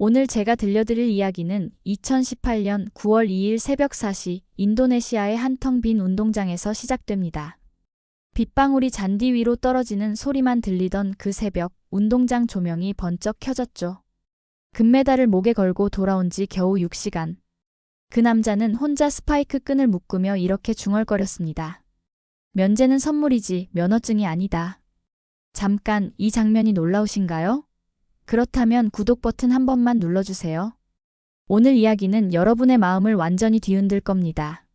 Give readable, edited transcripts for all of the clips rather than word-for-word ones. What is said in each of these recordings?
오늘 제가 들려드릴 이야기는 2018년 9월 2일 새벽 4시 인도네시아의 한 텅 빈 운동장에서 시작됩니다. 빗방울이 잔디 위로 떨어지는 소리만 들리던 그 새벽, 운동장 조명이 번쩍 켜졌죠. 금메달을 목에 걸고 돌아온 지 겨우 6시간. 그 남자는 혼자 스파이크 끈을 묶으며 이렇게 중얼거렸습니다. 면제는 선물이지 면허증이 아니다. 잠깐, 이 장면이 놀라우신가요? 그렇다면 구독 버튼 한 번만 눌러주세요. 오늘 이야기는 여러분의 마음을 완전히 뒤흔들 겁니다.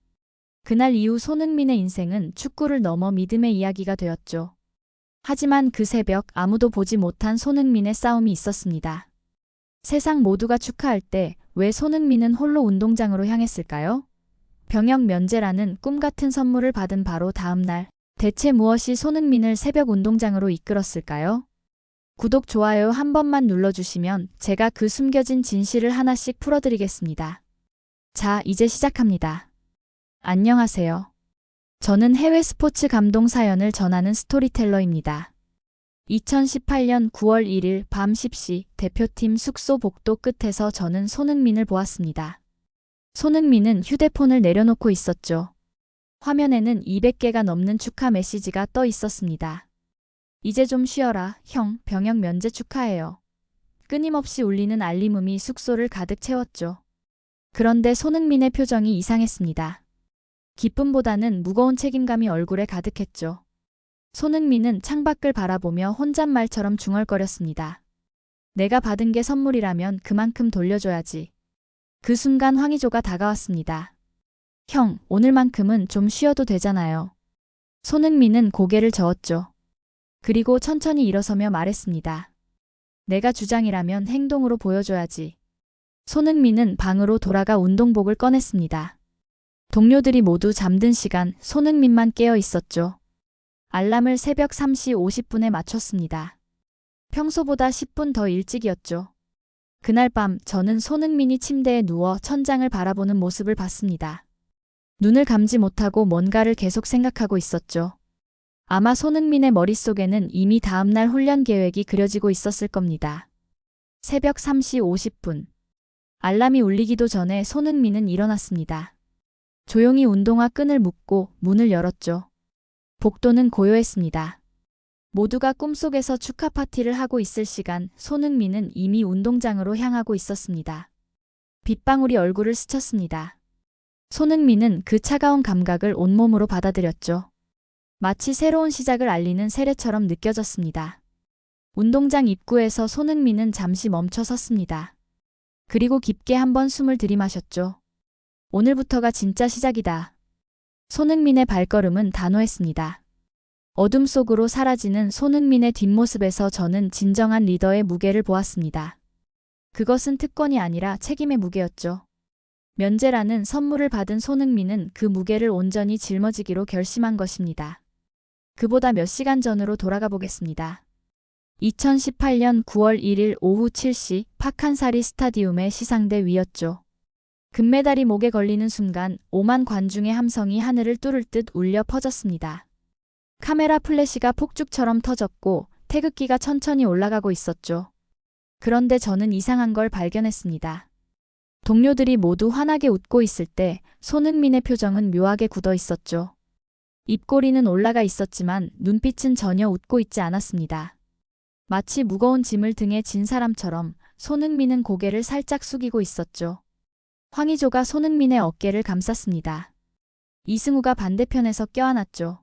그날 이후 손흥민의 인생은 축구를 넘어 믿음의 이야기가 되었죠. 하지만 그 새벽 아무도 보지 못한 손흥민의 싸움이 있었습니다. 세상 모두가 축하할 때 왜 손흥민은 홀로 운동장으로 향했을까요? 병역 면제라는 꿈 같은 선물을 받은 바로 다음 날, 대체 무엇이 손흥민을 새벽 운동장으로 이끌었을까요? 구독, 좋아요 한 번만 눌러주시면 제가 그 숨겨진 진실을 하나씩 풀어드리겠습니다. 자, 이제 시작합니다. 안녕하세요. 저는 해외 스포츠 감동 사연을 전하는 스토리텔러입니다. 2018년 9월 1일 밤 10시 대표팀 숙소 복도 끝에서 저는 손흥민을 보았습니다. 손흥민은 휴대폰을 내려놓고 있었죠. 화면에는 200개가 넘는 축하 메시지가 떠 있었습니다. 이제 좀 쉬어라, 형, 병역 면제 축하해요. 끊임없이 울리는 알림음이 숙소를 가득 채웠죠. 그런데 손흥민의 표정이 이상했습니다. 기쁨보다는 무거운 책임감이 얼굴에 가득했죠. 손흥민은 창밖을 바라보며 혼잣말처럼 중얼거렸습니다. 내가 받은 게 선물이라면 그만큼 돌려줘야지. 그 순간 황의조가 다가왔습니다. 형, 오늘만큼은 좀 쉬어도 되잖아요. 손흥민은 고개를 저었죠. 그리고 천천히 일어서며 말했습니다. 내가 주장이라면 행동으로 보여줘야지. 손흥민은 방으로 돌아가 운동복을 꺼냈습니다. 동료들이 모두 잠든 시간, 손흥민만 깨어 있었죠. 알람을 새벽 3시 50분에 맞췄습니다. 평소보다 10분 더 일찍이었죠. 그날 밤 저는 손흥민이 침대에 누워 천장을 바라보는 모습을 봤습니다. 눈을 감지 못하고 뭔가를 계속 생각하고 있었죠. 아마 손흥민의 머릿속에는 이미 다음날 훈련 계획이 그려지고 있었을 겁니다. 새벽 3시 50분. 알람이 울리기도 전에 손흥민은 일어났습니다. 조용히 운동화 끈을 묶고 문을 열었죠. 복도는 고요했습니다. 모두가 꿈속에서 축하 파티를 하고 있을 시간, 손흥민은 이미 운동장으로 향하고 있었습니다. 빗방울이 얼굴을 스쳤습니다. 손흥민은 그 차가운 감각을 온몸으로 받아들였죠. 마치 새로운 시작을 알리는 세례처럼 느껴졌습니다. 운동장 입구에서 손흥민은 잠시 멈춰 섰습니다. 그리고 깊게 한번 숨을 들이마셨죠. 오늘부터가 진짜 시작이다. 손흥민의 발걸음은 단호했습니다. 어둠 속으로 사라지는 손흥민의 뒷모습에서 저는 진정한 리더의 무게를 보았습니다. 그것은 특권이 아니라 책임의 무게였죠. 면제라는 선물을 받은 손흥민은 그 무게를 온전히 짊어지기로 결심한 것입니다. 그보다 몇 시간 전으로 돌아가 보겠습니다. 2018년 9월 1일 오후 7시 파칸사리 스타디움의 시상대 위였죠. 금메달이 목에 걸리는 순간 5만 관중의 함성이 하늘을 뚫을 듯 울려 퍼졌습니다. 카메라 플래시가 폭죽처럼 터졌고 태극기가 천천히 올라가고 있었죠. 그런데 저는 이상한 걸 발견했습니다. 동료들이 모두 환하게 웃고 있을 때 손흥민의 표정은 묘하게 굳어 있었죠. 입꼬리는 올라가 있었지만 눈빛은 전혀 웃고 있지 않았습니다. 마치 무거운 짐을 등에 진 사람처럼 손흥민은 고개를 살짝 숙이고 있었죠. 황의조가 손흥민의 어깨를 감쌌습니다. 이승우가 반대편에서 껴안았죠.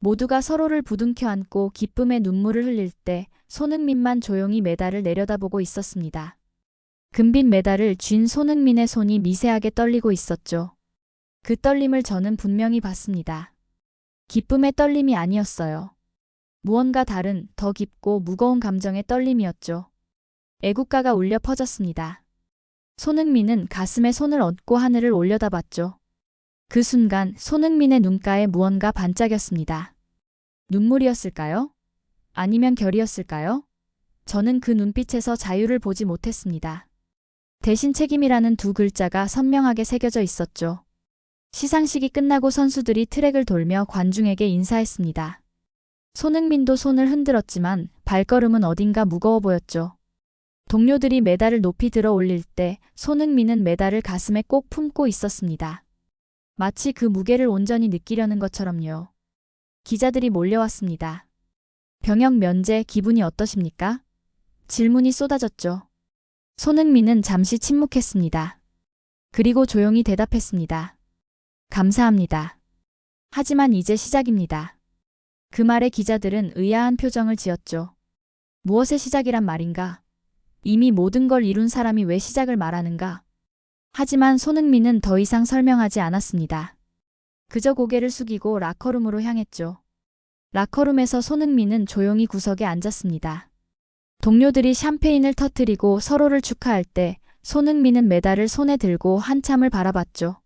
모두가 서로를 부둥켜 안고 기쁨의 눈물을 흘릴 때 손흥민만 조용히 메달을 내려다보고 있었습니다. 금빛 메달을 쥔 손흥민의 손이 미세하게 떨리고 있었죠. 그 떨림을 저는 분명히 봤습니다. 기쁨의 떨림이 아니었어요. 무언가 다른, 더 깊고 무거운 감정의 떨림이었죠. 애국가가 울려 퍼졌습니다. 손흥민은 가슴에 손을 얹고 하늘을 올려다봤죠. 그 순간 손흥민의 눈가에 무언가 반짝였습니다. 눈물이었을까요? 아니면 결이었을까요? 저는 그 눈빛에서 자유를 보지 못했습니다. 대신 책임이라는 두 글자가 선명하게 새겨져 있었죠. 시상식이 끝나고 선수들이 트랙을 돌며 관중에게 인사했습니다. 손흥민도 손을 흔들었지만 발걸음은 어딘가 무거워 보였죠. 동료들이 메달을 높이 들어 올릴 때 손흥민은 메달을 가슴에 꼭 품고 있었습니다. 마치 그 무게를 온전히 느끼려는 것처럼요. 기자들이 몰려왔습니다. 병역 면제 기분이 어떠십니까? 질문이 쏟아졌죠. 손흥민은 잠시 침묵했습니다. 그리고 조용히 대답했습니다. 감사합니다. 하지만 이제 시작입니다. 그 말에 기자들은 의아한 표정을 지었죠. 무엇의 시작이란 말인가? 이미 모든 걸 이룬 사람이 왜 시작을 말하는가? 하지만 손흥민은 더 이상 설명하지 않았습니다. 그저 고개를 숙이고 라커룸으로 향했죠. 라커룸에서 손흥민은 조용히 구석에 앉았습니다. 동료들이 샴페인을 터뜨리고 서로를 축하할 때 손흥민은 메달을 손에 들고 한참을 바라봤죠.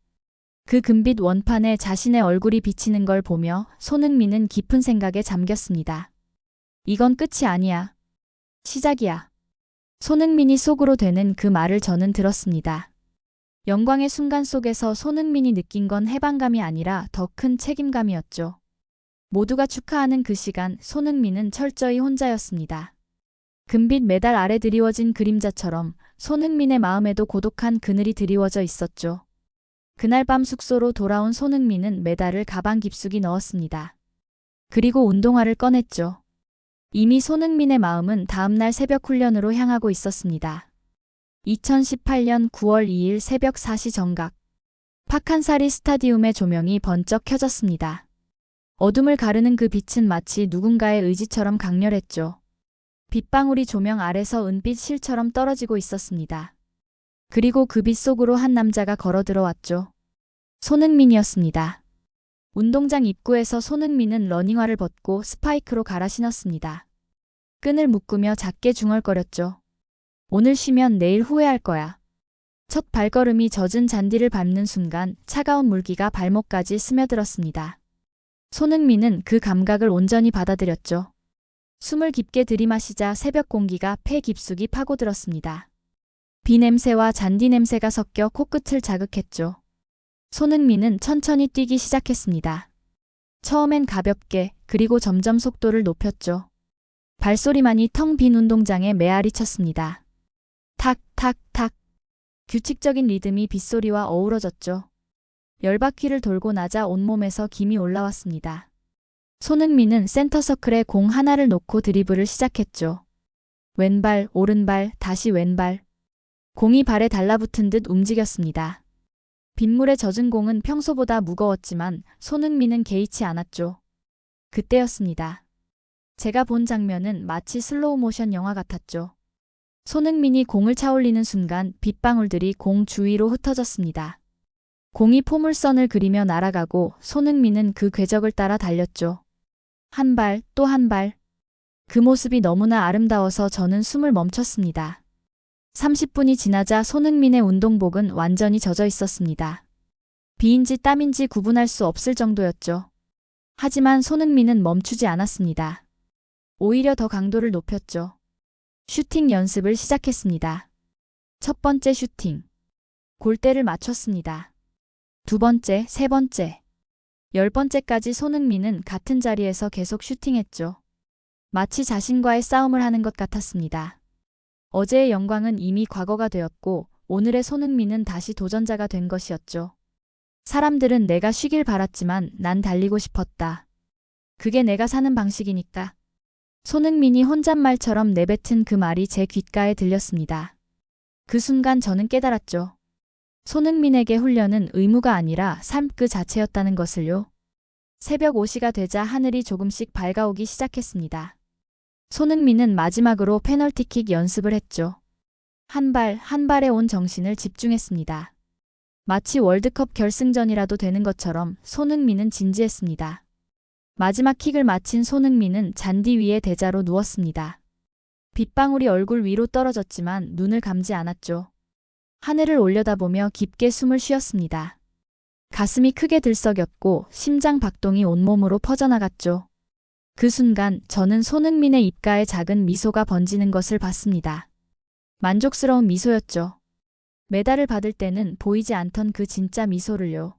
그 금빛 원판에 자신의 얼굴이 비치는 걸 보며 손흥민은 깊은 생각에 잠겼습니다. 이건 끝이 아니야. 시작이야. 손흥민이 속으로 되는 그 말을 저는 들었습니다. 영광의 순간 속에서 손흥민이 느낀 건 해방감이 아니라 더 큰 책임감이었죠. 모두가 축하하는 그 시간 손흥민은 철저히 혼자였습니다. 금빛 메달 아래 드리워진 그림자처럼 손흥민의 마음에도 고독한 그늘이 드리워져 있었죠. 그날 밤 숙소로 돌아온 손흥민은 메달을 가방 깊숙이 넣었습니다. 그리고 운동화를 꺼냈죠. 이미 손흥민의 마음은 다음날 새벽 훈련으로 향하고 있었습니다. 2018년 9월 2일 새벽 4시 정각. 파칸사리 스타디움의 조명이 번쩍 켜졌습니다. 어둠을 가르는 그 빛은 마치 누군가의 의지처럼 강렬했죠. 빗방울이 조명 아래서 은빛 실처럼 떨어지고 있었습니다. 그리고 그 빛 속으로 한 남자가 걸어 들어왔죠. 손흥민이었습니다. 운동장 입구에서 손흥민은 러닝화를 벗고 스파이크로 갈아 신었습니다. 끈을 묶으며 작게 중얼거렸죠. 오늘 쉬면 내일 후회할 거야. 첫 발걸음이 젖은 잔디를 밟는 순간 차가운 물기가 발목까지 스며들었습니다. 손흥민은 그 감각을 온전히 받아들였죠. 숨을 깊게 들이마시자 새벽 공기가 폐 깊숙이 파고들었습니다. 비 냄새와 잔디 냄새가 섞여 코끝을 자극했죠. 손흥민은 천천히 뛰기 시작했습니다. 처음엔 가볍게, 그리고 점점 속도를 높였죠. 발소리만이 텅 빈 운동장에 메아리 쳤습니다. 탁, 탁, 탁. 규칙적인 리듬이 빗소리와 어우러졌죠. 10바퀴를 돌고 나자 온몸에서 김이 올라왔습니다. 손흥민은 센터서클에 공 하나를 놓고 드리블을 시작했죠. 왼발, 오른발, 다시 왼발. 공이 발에 달라붙은 듯 움직였습니다. 빗물에 젖은 공은 평소보다 무거웠지만 손흥민은 개의치 않았죠. 그때였습니다. 제가 본 장면은 마치 슬로우 모션 영화 같았죠. 손흥민이 공을 차올리는 순간 빗방울들이 공 주위로 흩어졌습니다. 공이 포물선을 그리며 날아가고 손흥민은 그 궤적을 따라 달렸죠. 한 발, 또 한 발. 그 모습이 너무나 아름다워서 저는 숨을 멈췄습니다. 30분이 지나자 손흥민의 운동복은 완전히 젖어 있었습니다. 비인지 땀인지 구분할 수 없을 정도였죠. 하지만 손흥민은 멈추지 않았습니다. 오히려 더 강도를 높였죠. 슈팅 연습을 시작했습니다. 첫 번째 슈팅. 골대를 맞췄습니다. 두 번째, 세 번째. 10번째까지 손흥민은 같은 자리에서 계속 슈팅했죠. 마치 자신과의 싸움을 하는 것 같았습니다. 어제의 영광은 이미 과거가 되었고 오늘의 손흥민은 다시 도전자가 된 것이었죠. 사람들은 내가 쉬길 바랐지만 난 달리고 싶었다. 그게 내가 사는 방식이니까. 손흥민이 혼잣말처럼 내뱉은 그 말이 제 귓가에 들렸습니다. 그 순간 저는 깨달았죠. 손흥민에게 훈련은 의무가 아니라 삶 그 자체였다는 것을요. 새벽 5시가 되자 하늘이 조금씩 밝아오기 시작했습니다. 손흥민은 마지막으로 페널티킥 연습을 했죠. 한 발, 한 발에 온 정신을 집중했습니다. 마치 월드컵 결승전이라도 되는 것처럼 손흥민은 진지했습니다. 마지막 킥을 마친 손흥민은 잔디 위에 대자로 누웠습니다. 빗방울이 얼굴 위로 떨어졌지만 눈을 감지 않았죠. 하늘을 올려다보며 깊게 숨을 쉬었습니다. 가슴이 크게 들썩였고 심장 박동이 온몸으로 퍼져나갔죠. 그 순간 저는 손흥민의 입가에 작은 미소가 번지는 것을 봤습니다. 만족스러운 미소였죠. 메달을 받을 때는 보이지 않던 그 진짜 미소를요.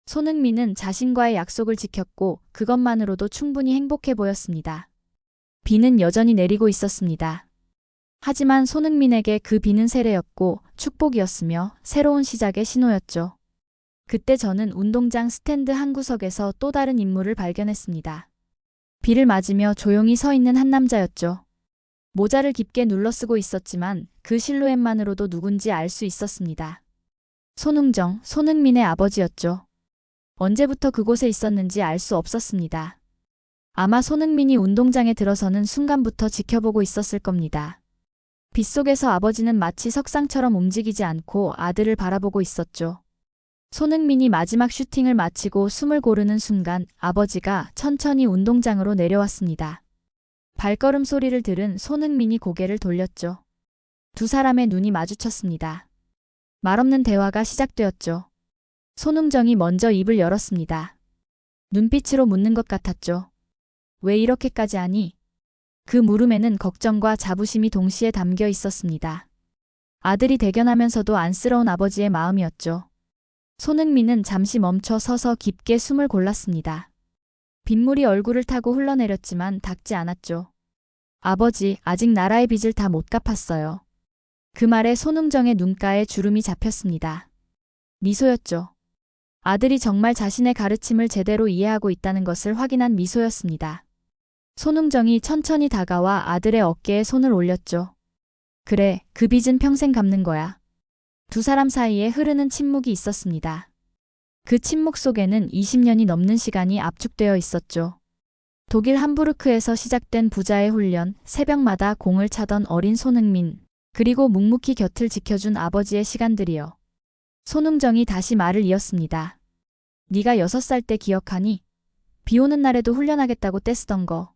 손흥민은 자신과의 약속을 지켰고 그것만으로도 충분히 행복해 보였습니다. 비는 여전히 내리고 있었습니다. 하지만 손흥민에게 그 비는 세례였고 축복이었으며 새로운 시작의 신호였죠. 그때 저는 운동장 스탠드 한 구석에서 또 다른 인물을 발견했습니다. 비를 맞으며 조용히 서 있는 한 남자였죠. 모자를 깊게 눌러쓰고 있었지만 그 실루엣만으로도 누군지 알 수 있었습니다. 손흥정, 손흥민의 아버지였죠. 언제부터 그곳에 있었는지 알 수 없었습니다. 아마 손흥민이 운동장에 들어서는 순간부터 지켜보고 있었을 겁니다. 빗속에서 아버지는 마치 석상처럼 움직이지 않고 아들을 바라보고 있었죠. 손흥민이 마지막 슈팅을 마치고 숨을 고르는 순간 아버지가 천천히 운동장으로 내려왔습니다. 발걸음 소리를 들은 손흥민이 고개를 돌렸죠. 두 사람의 눈이 마주쳤습니다. 말없는 대화가 시작되었죠. 손흥정이 먼저 입을 열었습니다. 눈빛으로 묻는 것 같았죠. 왜 이렇게까지 하니? 그 물음에는 걱정과 자부심이 동시에 담겨 있었습니다. 아들이 대견하면서도 안쓰러운 아버지의 마음이었죠. 손흥민은 잠시 멈춰 서서 깊게 숨을 골랐습니다. 빗물이 얼굴을 타고 흘러내렸지만 닿지 않았죠. 아버지, 아직 나라의 빚을 다 못 갚았어요. 그 말에 손흥정의 눈가에 주름이 잡혔습니다. 미소였죠. 아들이 정말 자신의 가르침을 제대로 이해하고 있다는 것을 확인한 미소였습니다. 손흥정이 천천히 다가와 아들의 어깨에 손을 올렸죠. 그래, 그 빚은 평생 갚는 거야. 두 사람 사이에 흐르는 침묵이 있었습니다. 그 침묵 속에는 20년이 넘는 시간이 압축되어 있었죠. 독일 함부르크에서 시작된 부자의 훈련, 새벽마다 공을 차던 어린 손흥민, 그리고 묵묵히 곁을 지켜준 아버지의 시간들이요. 손흥정이 다시 말을 이었습니다. 네가 6살 때 기억하니? 비 오는 날에도 훈련하겠다고 떼쓰던 거.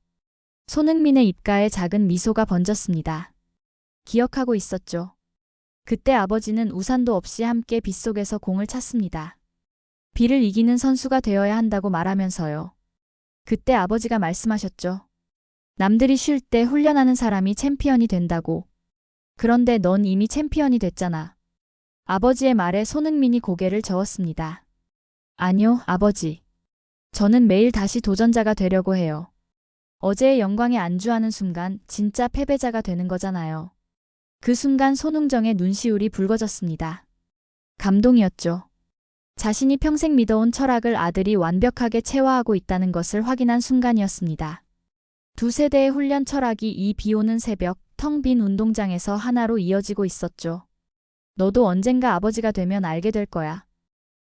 손흥민의 입가에 작은 미소가 번졌습니다. 기억하고 있었죠. 그때 아버지는 우산도 없이 함께 빗속에서 공을 찼습니다. 비를 이기는 선수가 되어야 한다고 말하면서요. 그때 아버지가 말씀하셨죠. 남들이 쉴 때 훈련하는 사람이 챔피언이 된다고. 그런데 넌 이미 챔피언이 됐잖아. 아버지의 말에 손흥민이 고개를 저었습니다. 아니요, 아버지. 저는 매일 다시 도전자가 되려고 해요. 어제의 영광에 안주하는 순간 진짜 패배자가 되는 거잖아요. 그 순간 손흥정의 눈시울이 붉어졌습니다. 감동이었죠. 자신이 평생 믿어온 철학을 아들이 완벽하게 체화하고 있다는 것을 확인한 순간이었습니다. 두 세대의 훈련 철학이 이 비 오는 새벽, 텅 빈 운동장에서 하나로 이어지고 있었죠. 너도 언젠가 아버지가 되면 알게 될 거야.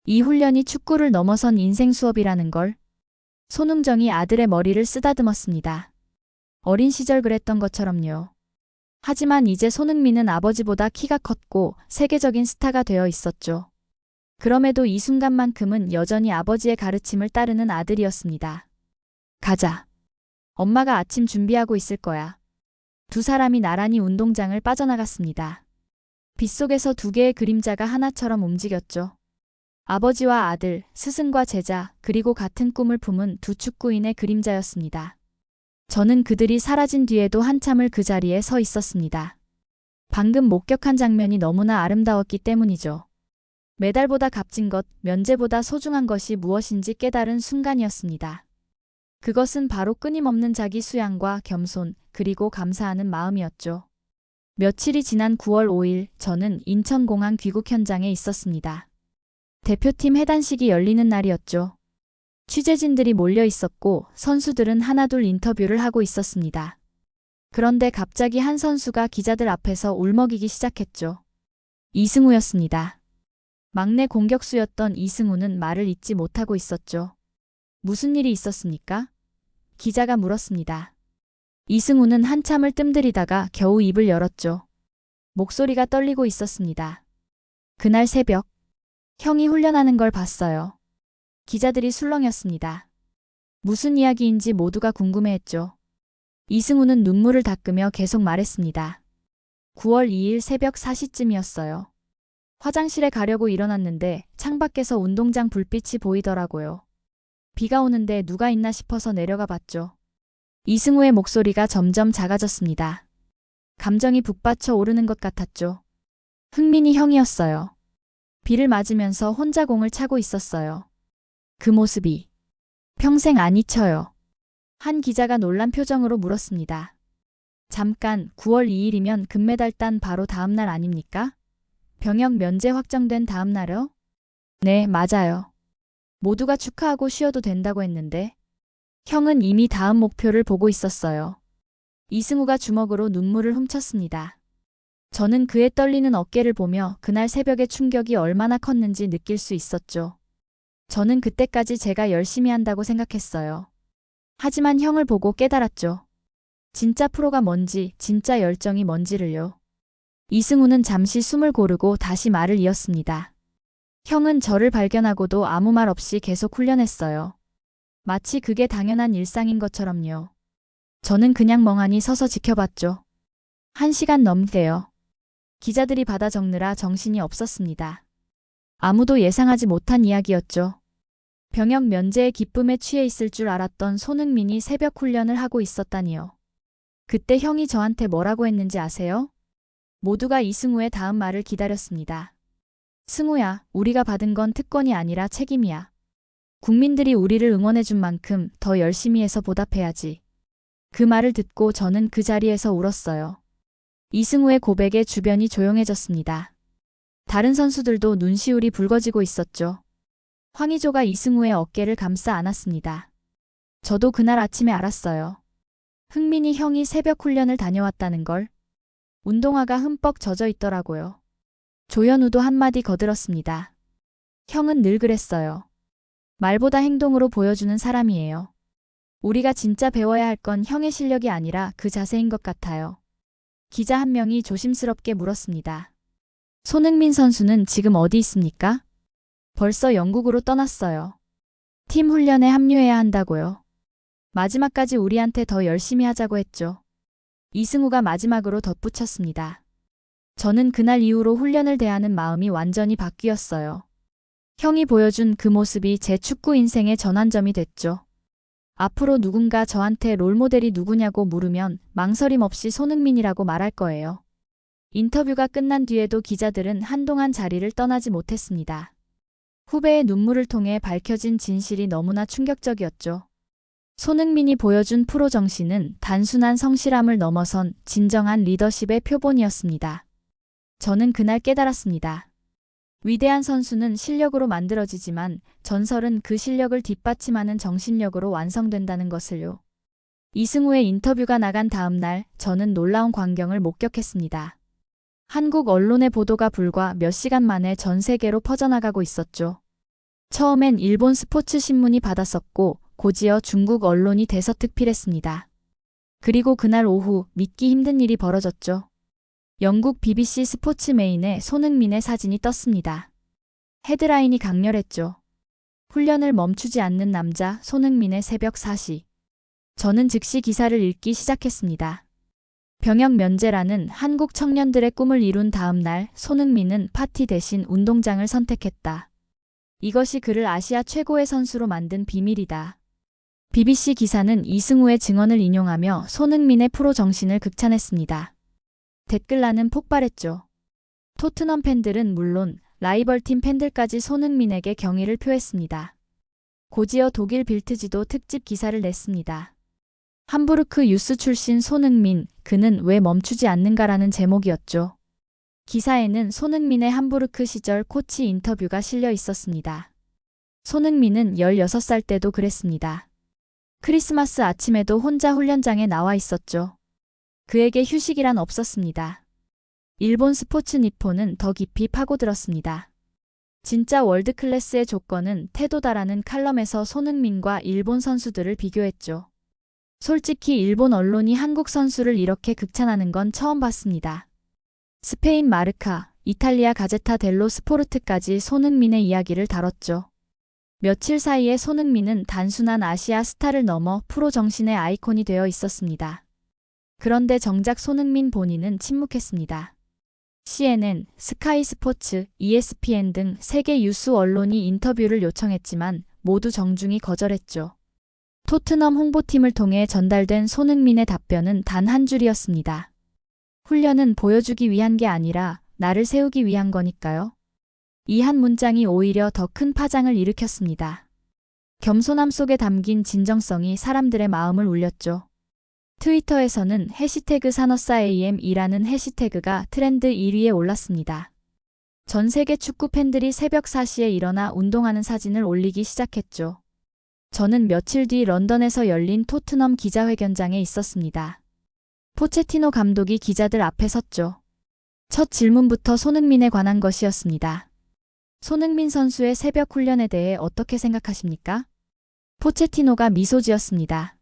이 훈련이 축구를 넘어선 인생 수업이라는 걸. 손흥정이 아들의 머리를 쓰다듬었습니다. 어린 시절 그랬던 것처럼요. 하지만 이제 손흥민은 아버지보다 키가 컸고 세계적인 스타가 되어 있었죠. 그럼에도 이 순간만큼은 여전히 아버지의 가르침을 따르는 아들이었습니다. 가자. 엄마가 아침 준비하고 있을 거야. 두 사람이 나란히 운동장을 빠져나갔습니다. 빗속에서 두 개의 그림자가 하나처럼 움직였죠. 아버지와 아들, 스승과 제자, 그리고 같은 꿈을 품은 두 축구인의 그림자였습니다. 저는 그들이 사라진 뒤에도 한참을 그 자리에 서 있었습니다. 방금 목격한 장면이 너무나 아름다웠기 때문이죠. 메달보다 값진 것, 면제보다 소중한 것이 무엇인지 깨달은 순간이었습니다. 그것은 바로 끊임없는 자기 수양과 겸손, 그리고 감사하는 마음이었죠. 며칠이 지난 9월 5일, 저는 인천공항 귀국 현장에 있었습니다. 대표팀 해단식이 열리는 날이었죠. 취재진들이 몰려 있었고 선수들은 하나둘 인터뷰를 하고 있었습니다. 그런데 갑자기 한 선수가 기자들 앞에서 울먹이기 시작했죠. 이승우였습니다. 막내 공격수였던 이승우는 말을 잇지 못하고 있었죠. 무슨 일이 있었습니까? 기자가 물었습니다. 이승우는 한참을 뜸들이다가 겨우 입을 열었죠. 목소리가 떨리고 있었습니다. 그날 새벽, 형이 훈련하는 걸 봤어요. 기자들이 술렁였습니다. 무슨 이야기인지 모두가 궁금해했죠. 이승우는 눈물을 닦으며 계속 말했습니다. 9월 2일 새벽 4시쯤이었어요. 화장실에 가려고 일어났는데 창밖에서 운동장 불빛이 보이더라고요. 비가 오는데 누가 있나 싶어서 내려가 봤죠. 이승우의 목소리가 점점 작아졌습니다. 감정이 북받쳐 오르는 것 같았죠. 흥민이 형이었어요. 비를 맞으면서 혼자 공을 차고 있었어요. 그 모습이 평생 안 잊혀요. 한 기자가 놀란 표정으로 물었습니다. 잠깐, 9월 2일이면 금메달 딴 바로 다음 날 아닙니까? 병역 면제 확정된 다음 날요? 네, 맞아요. 모두가 축하하고 쉬어도 된다고 했는데 형은 이미 다음 목표를 보고 있었어요. 이승우가 주먹으로 눈물을 훔쳤습니다. 저는 그의 떨리는 어깨를 보며 그날 새벽의 충격이 얼마나 컸는지 느낄 수 있었죠. 저는 그때까지 제가 열심히 한다고 생각했어요. 하지만 형을 보고 깨달았죠. 진짜 프로가 뭔지, 진짜 열정이 뭔지를요. 이승우는 잠시 숨을 고르고 다시 말을 이었습니다. 형은 저를 발견하고도 아무 말 없이 계속 훈련했어요. 마치 그게 당연한 일상인 것처럼요. 저는 그냥 멍하니 서서 지켜봤죠. 1시간 넘게요. 기자들이 받아 적느라 정신이 없었습니다. 아무도 예상하지 못한 이야기였죠. 병역 면제의 기쁨에 취해 있을 줄 알았던 손흥민이 새벽 훈련을 하고 있었다니요. 그때 형이 저한테 뭐라고 했는지 아세요? 모두가 이승우의 다음 말을 기다렸습니다. 승우야, 우리가 받은 건 특권이 아니라 책임이야. 국민들이 우리를 응원해준 만큼 더 열심히 해서 보답해야지. 그 말을 듣고 저는 그 자리에서 울었어요. 이승우의 고백에 주변이 조용해졌습니다. 다른 선수들도 눈시울이 붉어지고 있었죠. 황의조가 이승우의 어깨를 감싸 안았습니다. 저도 그날 아침에 알았어요. 흥민이 형이 새벽 훈련을 다녀왔다는 걸. 운동화가 흠뻑 젖어 있더라고요. 조현우도 한마디 거들었습니다. 형은 늘 그랬어요. 말보다 행동으로 보여주는 사람이에요. 우리가 진짜 배워야 할 건 형의 실력이 아니라 그 자세인 것 같아요. 기자 한 명이 조심스럽게 물었습니다. 손흥민 선수는 지금 어디 있습니까? 벌써 영국으로 떠났어요. 팀 훈련에 합류해야 한다고요. 마지막까지 우리한테 더 열심히 하자고 했죠. 이승우가 마지막으로 덧붙였습니다. 저는 그날 이후로 훈련을 대하는 마음이 완전히 바뀌었어요. 형이 보여준 그 모습이 제 축구 인생의 전환점이 됐죠. 앞으로 누군가 저한테 롤모델이 누구냐고 물으면 망설임 없이 손흥민이라고 말할 거예요. 인터뷰가 끝난 뒤에도 기자들은 한동안 자리를 떠나지 못했습니다. 후배의 눈물을 통해 밝혀진 진실이 너무나 충격적이었죠. 손흥민이 보여준 프로 정신은 단순한 성실함을 넘어선 진정한 리더십의 표본이었습니다. 저는 그날 깨달았습니다. 위대한 선수는 실력으로 만들어지지만 전설은 그 실력을 뒷받침하는 정신력으로 완성된다는 것을요. 이승우의 인터뷰가 나간 다음 날 저는 놀라운 광경을 목격했습니다. 한국 언론의 보도가 불과 몇 시간 만에 전 세계로 퍼져나가고 있었죠. 처음엔 일본 스포츠 신문이 받았었고 곧이어 중국 언론이 대서특필했습니다. 그리고 그날 오후 믿기 힘든 일이 벌어졌죠. 영국 BBC 스포츠 메인에 손흥민의 사진이 떴습니다. 헤드라인이 강렬했죠. 훈련을 멈추지 않는 남자 손흥민의 새벽 4시. 저는 즉시 기사를 읽기 시작했습니다. 병역 면제라는 한국 청년들의 꿈을 이룬 다음 날 손흥민은 파티 대신 운동장을 선택했다. 이것이 그를 아시아 최고의 선수로 만든 비밀이다. BBC 기사는 이승우의 증언을 인용하며 손흥민의 프로 정신을 극찬했습니다. 댓글란은 폭발했죠. 토트넘 팬들은 물론 라이벌팀 팬들까지 손흥민에게 경의를 표했습니다. 곧이어 독일 빌트지도 특집 기사를 냈습니다. 함부르크 유스 출신 손흥민, 그는 왜 멈추지 않는가라는 제목이었죠. 기사에는 손흥민의 함부르크 시절 코치 인터뷰가 실려 있었습니다. 손흥민은 16살 때도 그랬습니다. 크리스마스 아침에도 혼자 훈련장에 나와 있었죠. 그에게 휴식이란 없었습니다. 일본 스포츠 니폰은 더 깊이 파고들었습니다. 진짜 월드클래스의 조건은 태도다라는 칼럼에서 손흥민과 일본 선수들을 비교했죠. 솔직히 일본 언론이 한국 선수를 이렇게 극찬하는 건 처음 봤습니다. 스페인 마르카, 이탈리아 가제타 델로 스포르트까지 손흥민의 이야기를 다뤘죠. 며칠 사이에 손흥민은 단순한 아시아 스타를 넘어 프로 정신의 아이콘이 되어 있었습니다. 그런데 정작 손흥민 본인은 침묵했습니다. CNN, 스카이 스포츠, ESPN 등 세계 유수 언론이 인터뷰를 요청했지만 모두 정중히 거절했죠. 토트넘 홍보팀을 통해 전달된 손흥민의 답변은 단 한 줄이었습니다. 훈련은 보여주기 위한 게 아니라 나를 세우기 위한 거니까요. 이 한 문장이 오히려 더 큰 파장을 일으켰습니다. 겸손함 속에 담긴 진정성이 사람들의 마음을 울렸죠. 트위터에서는 해시태그 사너사AM이라는 해시태그가 트렌드 1위에 올랐습니다. 전 세계 축구 팬들이 새벽 4시에 일어나 운동하는 사진을 올리기 시작했죠. 저는 며칠 뒤 런던에서 열린 토트넘 기자회견장에 있었습니다. 포체티노 감독이 기자들 앞에 섰죠. 첫 질문부터 손흥민에 관한 것이었습니다. 손흥민 선수의 새벽 훈련에 대해 어떻게 생각하십니까? 포체티노가 미소 지었습니다.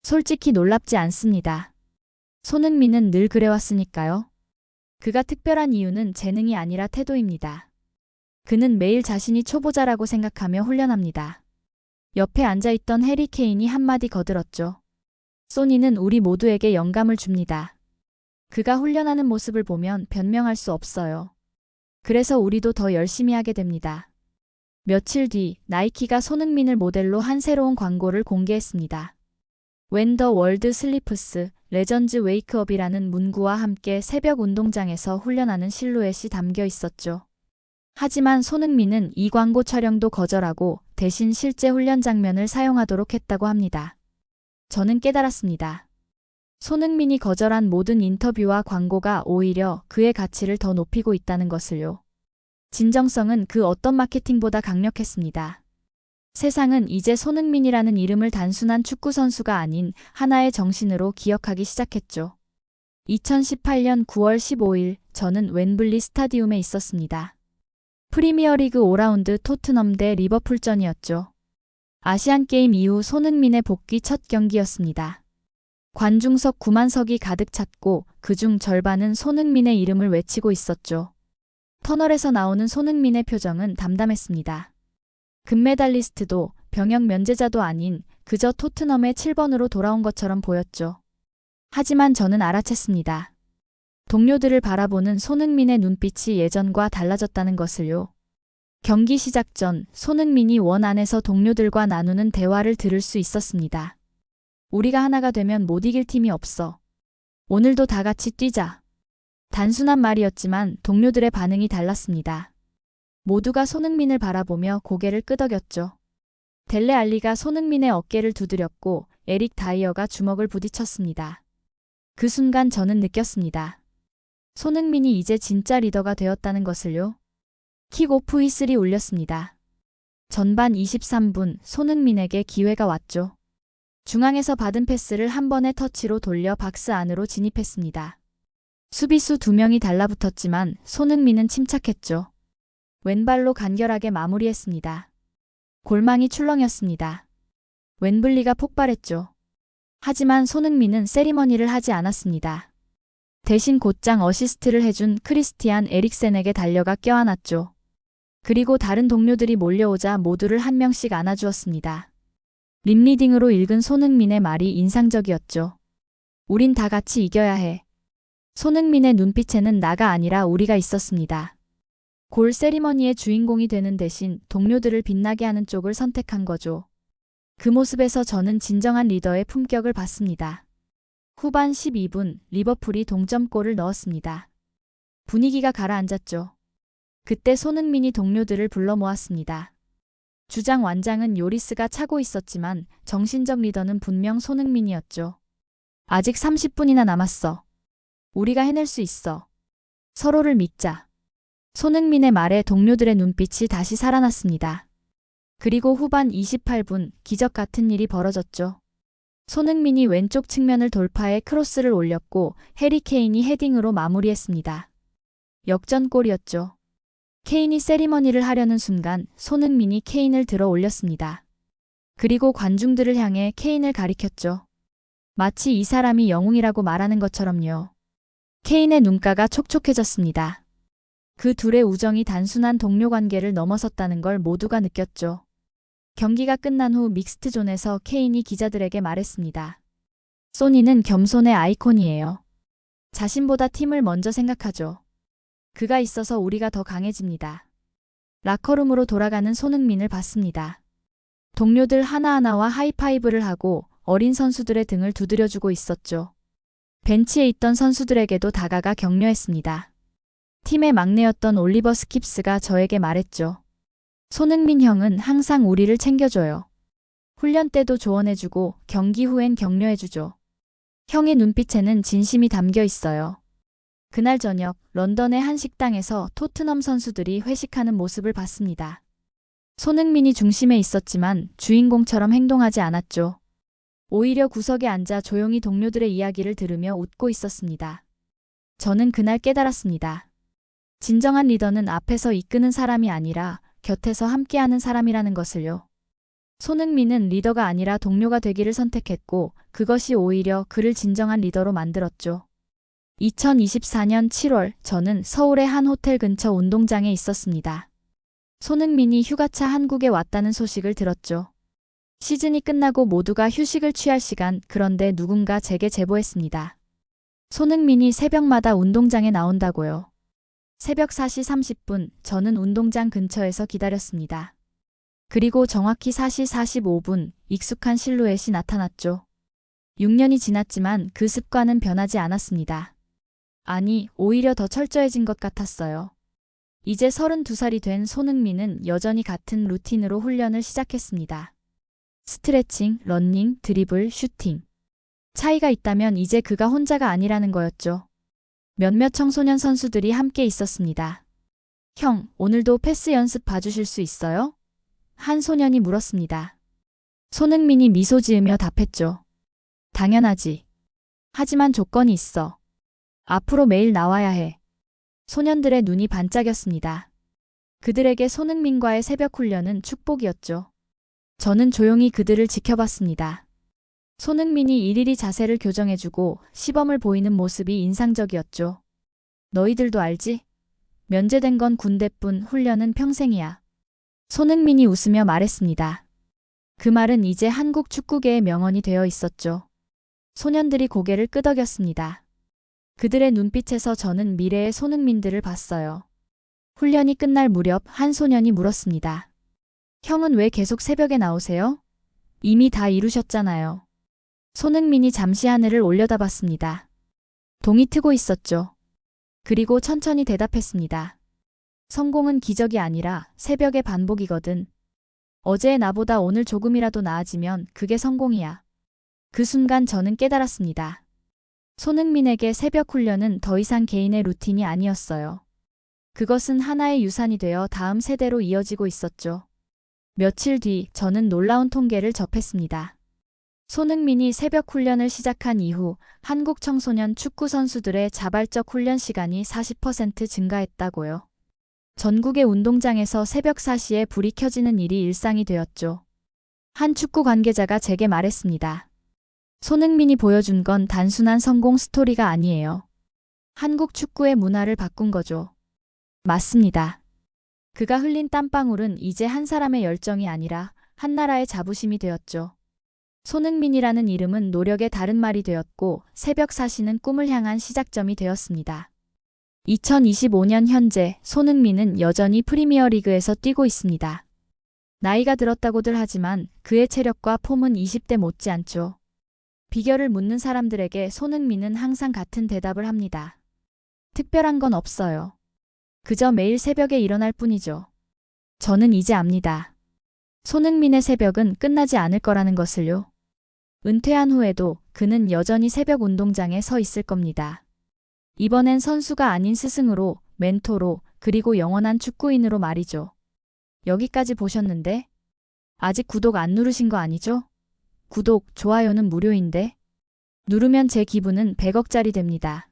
솔직히 놀랍지 않습니다. 손흥민은 늘 그래왔으니까요. 그가 특별한 이유는 재능이 아니라 태도입니다. 그는 매일 자신이 초보자라고 생각하며 훈련합니다. 옆에 앉아있던 해리 케인이 한마디 거들었죠. 소니는 우리 모두에게 영감을 줍니다. 그가 훈련하는 모습을 보면 변명할 수 없어요. 그래서 우리도 더 열심히 하게 됩니다. 며칠 뒤 나이키가 손흥민을 모델로 한 새로운 광고를 공개했습니다. When the world sleeps, legends wake up이라는 문구와 함께 새벽 운동장에서 훈련하는 실루엣이 담겨 있었죠. 하지만 손흥민은 이 광고 촬영도 거절하고 대신 실제 훈련 장면을 사용하도록 했다고 합니다. 저는 깨달았습니다. 손흥민이 거절한 모든 인터뷰와 광고가 오히려 그의 가치를 더 높이고 있다는 것을요. 진정성은 그 어떤 마케팅보다 강력했습니다. 세상은 이제 손흥민이라는 이름을 단순한 축구 선수가 아닌 하나의 정신으로 기억하기 시작했죠. 2018년 9월 15일 저는 웸블리 스타디움에 있었습니다. 프리미어리그 5라운드 토트넘 대 리버풀전이었죠. 아시안게임 이후 손흥민의 복귀 첫 경기였습니다. 관중석 9만 석이 가득 찼고 그중 절반은 손흥민의 이름을 외치고 있었죠. 터널에서 나오는 손흥민의 표정은 담담했습니다. 금메달리스트도 병역 면제자도 아닌 그저 토트넘의 7번으로 돌아온 것처럼 보였죠. 하지만 저는 알아챘습니다. 동료들을 바라보는 손흥민의 눈빛이 예전과 달라졌다는 것을요. 경기 시작 전 손흥민이 원 안에서 동료들과 나누는 대화를 들을 수 있었습니다. 우리가 하나가 되면 못 이길 팀이 없어. 오늘도 다 같이 뛰자. 단순한 말이었지만 동료들의 반응이 달랐습니다. 모두가 손흥민을 바라보며 고개를 끄덕였죠. 델레 알리가 손흥민의 어깨를 두드렸고 에릭 다이어가 주먹을 부딪혔습니다. 그 순간 저는 느꼈습니다. 손흥민이 이제 진짜 리더가 되었다는 것을요. 킥오프 휘슬이 울렸습니다. 전반 23분 손흥민에게 기회가 왔죠. 중앙에서 받은 패스를 한 번의 터치로 돌려 박스 안으로 진입했습니다. 수비수 2명이 달라붙었지만 손흥민은 침착했죠. 왼발로 간결하게 마무리했습니다. 골망이 출렁였습니다. 웸블리가 폭발했죠. 하지만 손흥민은 세리머니를 하지 않았습니다. 대신 곧장 어시스트를 해준 크리스티안 에릭센에게 달려가 껴안았죠. 그리고 다른 동료들이 몰려오자 모두를 한 명씩 안아주었습니다. 립리딩으로 읽은 손흥민의 말이 인상적이었죠. 우린 다 같이 이겨야 해. 손흥민의 눈빛에는 나가 아니라 우리가 있었습니다. 골 세리머니의 주인공이 되는 대신 동료들을 빛나게 하는 쪽을 선택한 거죠. 그 모습에서 저는 진정한 리더의 품격을 봤습니다. 후반 12분 리버풀이 동점골을 넣었습니다. 분위기가 가라앉았죠. 그때 손흥민이 동료들을 불러 모았습니다. 주장 완장은 요리스가 차고 있었지만 정신적 리더는 분명 손흥민이었죠. 아직 30분이나 남았어. 우리가 해낼 수 있어. 서로를 믿자. 손흥민의 말에 동료들의 눈빛이 다시 살아났습니다. 그리고 후반 28분 기적 같은 일이 벌어졌죠. 손흥민이 왼쪽 측면을 돌파해 크로스를 올렸고 해리 케인이 헤딩으로 마무리했습니다. 역전골이었죠. 케인이 세리머니를 하려는 순간 손흥민이 케인을 들어 올렸습니다. 그리고 관중들을 향해 케인을 가리켰죠. 마치 이 사람이 영웅이라고 말하는 것처럼요. 케인의 눈가가 촉촉해졌습니다. 그 둘의 우정이 단순한 동료 관계를 넘어섰다는 걸 모두가 느꼈죠. 경기가 끝난 후 믹스트존에서 케인이 기자들에게 말했습니다. 소니는 겸손의 아이콘이에요. 자신보다 팀을 먼저 생각하죠. 그가 있어서 우리가 더 강해집니다. 라커룸으로 돌아가는 손흥민을 봤습니다. 동료들 하나하나와 하이파이브를 하고 어린 선수들의 등을 두드려주고 있었죠. 벤치에 있던 선수들에게도 다가가 격려했습니다. 팀의 막내였던 올리버 스킵스가 저에게 말했죠. 손흥민 형은 항상 우리를 챙겨줘요. 훈련 때도 조언해주고 경기 후엔 격려해주죠. 형의 눈빛에는 진심이 담겨 있어요. 그날 저녁 런던의 한 식당에서 토트넘 선수들이 회식하는 모습을 봤습니다. 손흥민이 중심에 있었지만 주인공처럼 행동하지 않았죠. 오히려 구석에 앉아 조용히 동료들의 이야기를 들으며 웃고 있었습니다. 저는 그날 깨달았습니다. 진정한 리더는 앞에서 이끄는 사람이 아니라 곁에서 함께하는 사람이라는 것을요. 손흥민은 리더가 아니라 동료가 되기를 선택했고 그것이 오히려 그를 진정한 리더로 만들었죠. 2024년 7월 저는 서울의 한 호텔 근처 운동장에 있었습니다. 손흥민이 휴가차 한국에 왔다는 소식을 들었죠. 시즌이 끝나고 모두가 휴식을 취할 시간, 그런데 누군가 제게 제보했습니다. 손흥민이 새벽마다 운동장에 나온다고요. 새벽 4시 30분 저는 운동장 근처에서 기다렸습니다. 그리고 정확히 4시 45분 익숙한 실루엣이 나타났죠. 6년이 지났지만 그 습관은 변하지 않았습니다. 아니, 오히려 더 철저해진 것 같았어요. 이제 32살이 된 손흥민은 여전히 같은 루틴으로 훈련을 시작했습니다. 스트레칭, 러닝, 드리블, 슈팅. 차이가 있다면 이제 그가 혼자가 아니라는 거였죠. 몇몇 청소년 선수들이 함께 있었습니다. 형, 오늘도 패스 연습 봐주실 수 있어요? 한 소년이 물었습니다. 손흥민이 미소 지으며 답했죠. 당연하지. 하지만 조건이 있어. 앞으로 매일 나와야 해. 소년들의 눈이 반짝였습니다. 그들에게 손흥민과의 새벽 훈련은 축복이었죠. 저는 조용히 그들을 지켜봤습니다. 손흥민이 일일이 자세를 교정해주고 시범을 보이는 모습이 인상적이었죠. 너희들도 알지? 면제된 건 군대뿐, 훈련은 평생이야. 손흥민이 웃으며 말했습니다. 그 말은 이제 한국 축구계의 명언이 되어 있었죠. 소년들이 고개를 끄덕였습니다. 그들의 눈빛에서 저는 미래의 손흥민들을 봤어요. 훈련이 끝날 무렵 한 소년이 물었습니다. 형은 왜 계속 새벽에 나오세요? 이미 다 이루셨잖아요. 손흥민이 잠시 하늘을 올려다봤습니다. 동이 트고 있었죠. 그리고 천천히 대답했습니다. 성공은 기적이 아니라 새벽의 반복이거든. 어제의 나보다 오늘 조금이라도 나아지면 그게 성공이야. 그 순간 저는 깨달았습니다. 손흥민에게 새벽 훈련은 더 이상 개인의 루틴이 아니었어요. 그것은 하나의 유산이 되어 다음 세대로 이어지고 있었죠. 며칠 뒤 저는 놀라운 통계를 접했습니다. 손흥민이 새벽 훈련을 시작한 이후 한국 청소년 축구 선수들의 자발적 훈련 시간이 40% 증가했다고요. 전국의 운동장에서 새벽 4시에 불이 켜지는 일이 일상이 되었죠. 한 축구 관계자가 제게 말했습니다. 손흥민이 보여준 건 단순한 성공 스토리가 아니에요. 한국 축구의 문화를 바꾼 거죠. 맞습니다. 그가 흘린 땀방울은 이제 한 사람의 열정이 아니라 한 나라의 자부심이 되었죠. 손흥민이라는 이름은 노력의 다른 말이 되었고 새벽 4시는 꿈을 향한 시작점이 되었습니다. 2025년 현재 손흥민은 여전히 프리미어리그에서 뛰고 있습니다. 나이가 들었다고들 하지만 그의 체력과 폼은 20대 못지않죠. 비결을 묻는 사람들에게 손흥민은 항상 같은 대답을 합니다. 특별한 건 없어요. 그저 매일 새벽에 일어날 뿐이죠. 저는 이제 압니다. 손흥민의 새벽은 끝나지 않을 거라는 것을요. 은퇴한 후에도 그는 여전히 새벽 운동장에 서 있을 겁니다. 이번엔 선수가 아닌 스승으로, 멘토로, 그리고 영원한 축구인으로 말이죠. 여기까지 보셨는데 아직 구독 안 누르신 거 아니죠? 구독, 좋아요는 무료인데 누르면 제 기분은 100억짜리 됩니다.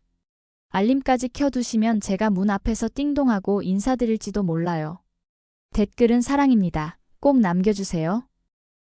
알림까지 켜두시면 제가 문 앞에서 띵동하고 인사드릴지도 몰라요. 댓글은 사랑입니다. 꼭 남겨주세요.